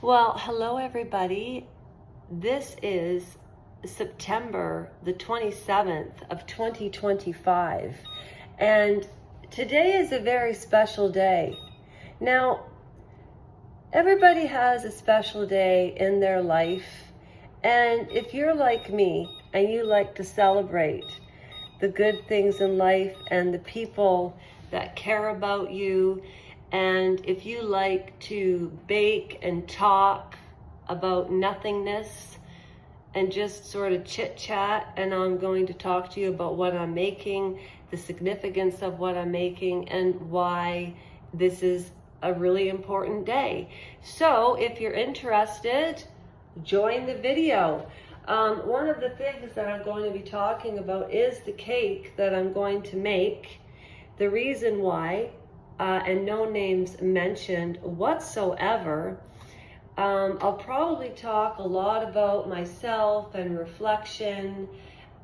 Well, hello everybody. This is September the 27th of 2025, and today is a very special day. Now, everybody has a special day in their life, and if you're like me and you like to celebrate the good things in life and the people that care about you, and if you like to bake and talk about nothingness and just sort of chit chat, and I'm going to talk to you about what I'm making, the significance of what I'm making, and why this is a really important day. So if you're interested, join the video. One of the things that I'm going to be talking about is the cake that I'm going to make. The reason why, and no names mentioned whatsoever. I'll probably talk a lot about myself and reflection,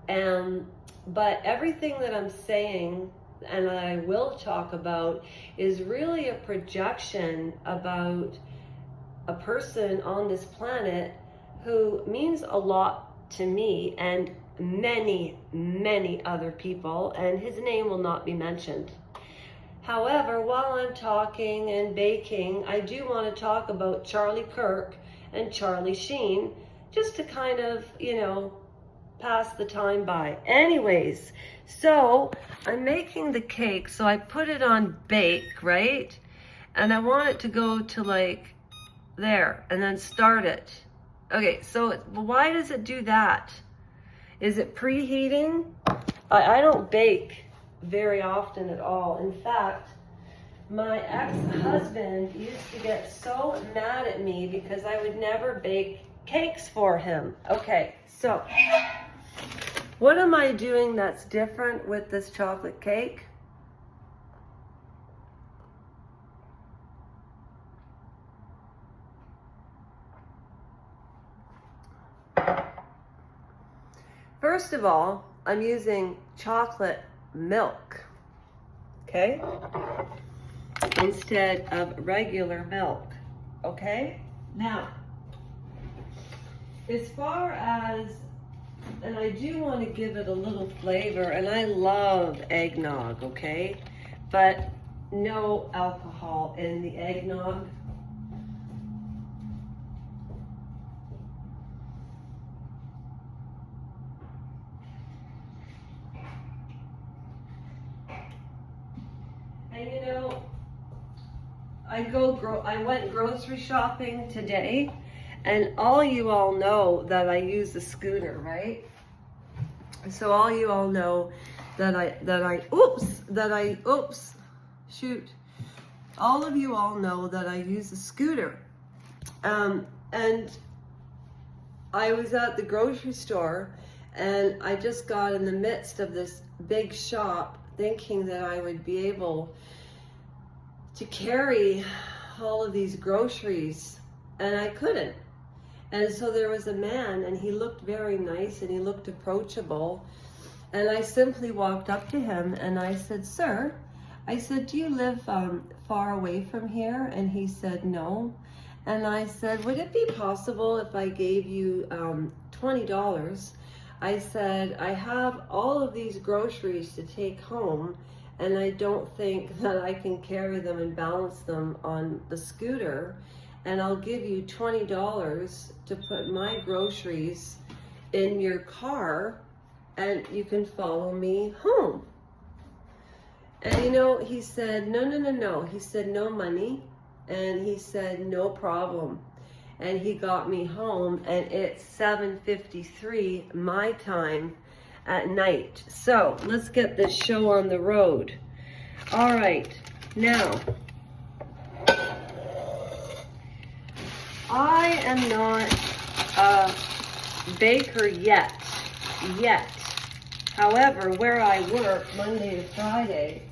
but everything that I'm saying and that I will talk about is really a projection about a person on this planet who means a lot to me and many other people, and his name will not be mentioned. However, while I'm talking and baking, I do want to talk about Charlie Kirk and Charlie Sheen, just to kind of, pass the time by. Anyways, so I'm making the cake, so I put it on bake, right? And I want it to go to like there and then start it. Okay, so why does it do that? Is it preheating? I don't bake very often at all. In fact, my ex-husband used to get so mad at me because I would never bake cakes for him. Okay, so what am I doing that's different with this chocolate cake? First of all, I'm using chocolate milk, okay, instead of regular milk, okay? Now, as far as, and I do want to give it a little flavor, and I love eggnog, okay, but no alcohol in the eggnog. And I went grocery shopping today, and all you all know that I use the scooter, right? So all you all know that all of you all know that I use the scooter. And I was at the grocery store, and I just got in the midst of this big shop thinking that I would be able to carry all of these groceries, and I couldn't. And so there was a man, and he looked very nice and he looked approachable, and I simply walked up to him and I said, "Sir," I said, "do you live far away from here?" And he said, "No." And I said, "Would it be possible if I gave you $20? I said, I have all of these groceries to take home, and I don't think that I can carry them and balance them on the scooter, and I'll give you $20 to put my groceries in your car, and you can follow me home." And he said, no. He said, "No money." And he said, "No problem." And he got me home, and it's 7:53 my time at night. So let's get this show on the road. All right, now, I am not a baker yet. However, where I work Monday to Friday,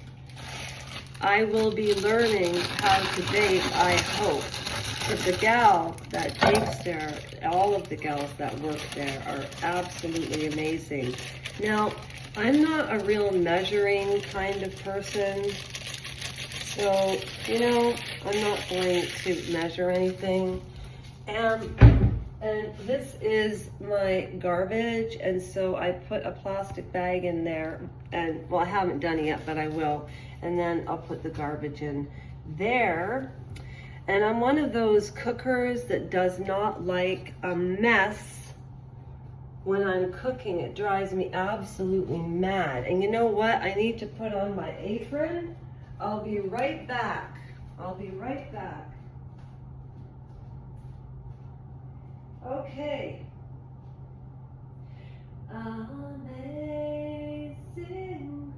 I will be learning how to bake, I hope. But the gal that bakes there, all of the gals that work there are absolutely amazing. Now, I'm not a real measuring kind of person, so, I'm not going to measure anything. And this is my garbage, and so I put a plastic bag in there, and well, I haven't done it yet, but I will. And then I'll put the garbage in there. And I'm one of those cookers that does not like a mess when I'm cooking. It drives me absolutely mad. And you know what? I need to put on my apron. I'll be right back. I'll be right back. Okay. Amazing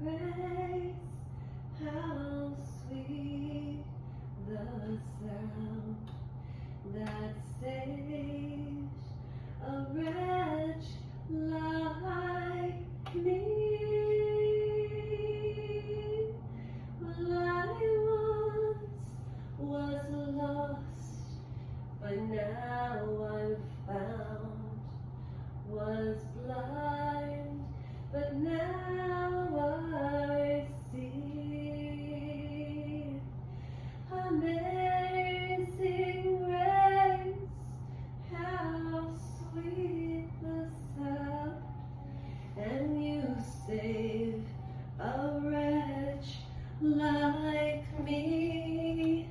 grace, how sweet the sound that saves a wretch like me. Well, I once was lost, but now I'm found, was blind, but now I see. Amazing grace, how sweet the sound, and you save a wretch like me.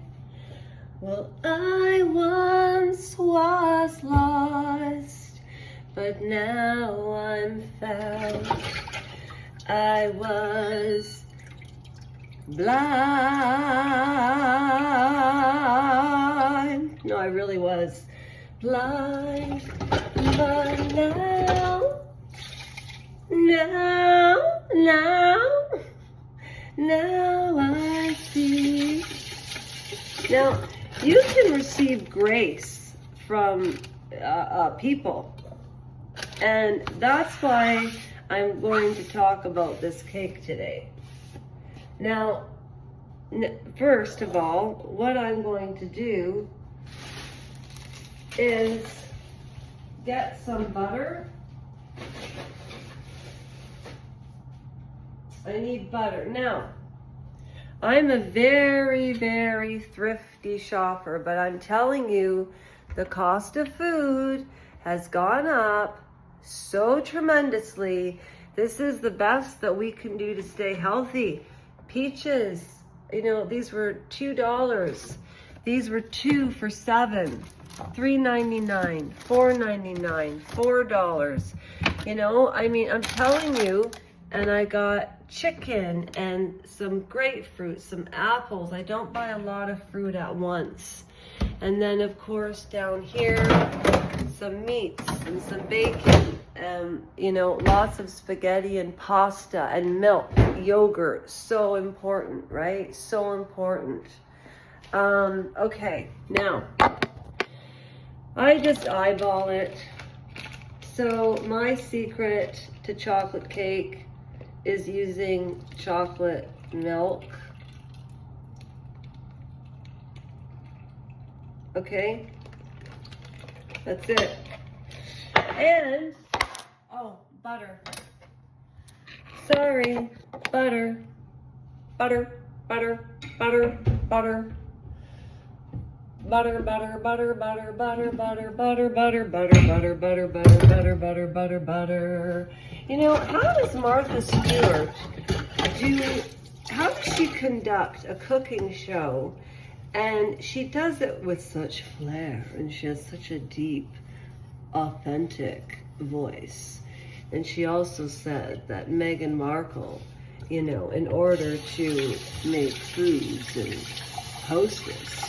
Well, I once was lost, but now I'm found. I was blind. No, I really was blind, but now I see. Now, you can receive grace from people, and that's why I'm going to talk about this cake today. Now, first of all, what I'm going to do is get some butter. I need butter. Now, I'm a very, very thrifty shopper, but I'm telling you, the cost of food has gone up so tremendously. This is the best that we can do to stay healthy. Peaches, you know, these were $2. These were 2 for $7. $3.99, $4.99, $4. You know, I mean, I'm telling you, and I got chicken and some grapefruit, some apples. I don't buy a lot of fruit at once. And then, of course, down here, some meats and some bacon, you know, lots of spaghetti and pasta and milk, yogurt. So important, right? So important. Okay, now, I just eyeball it. So my secret to chocolate cake is using chocolate milk. Okay, that's it. And, oh, butter. Sorry, butter, butter, butter, butter, butter. Butter, butter, butter, butter, butter, butter, butter, butter, butter, butter, butter, butter, butter, butter, butter, butter. You know, how does Martha Stewart how does she conduct a cooking show? And she does it with such flair, and she has such a deep, authentic voice. And she also said that Meghan Markle, you know, in order to make foods and hostess,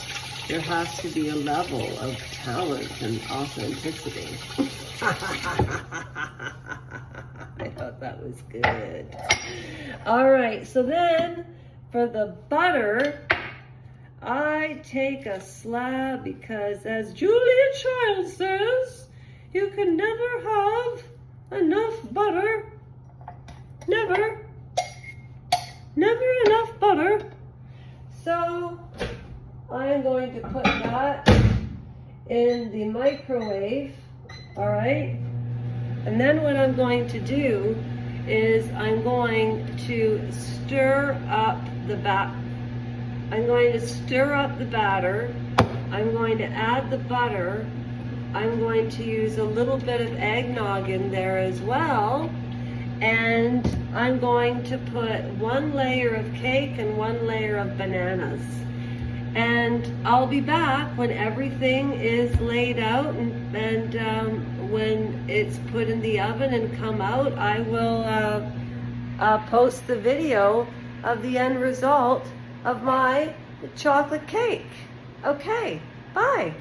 there has to be a level of talent and authenticity. I thought that was good. All right, so then for the butter, I take a slab because, as Julia Child says, you can never have enough butter. Never. Never enough butter. So I'm going to put that in the microwave, all right? And then what I'm going to do is I'm going to stir up the batter. I'm going to stir up the batter. I'm going to add the butter, I'm going to use a little bit of eggnog in there as well. And I'm going to put 1 layer of cake and 1 layer of bananas. And I'll be back when everything is laid out and when it's put in the oven and come out. I will post the video of the end result of my chocolate cake. Okay, bye.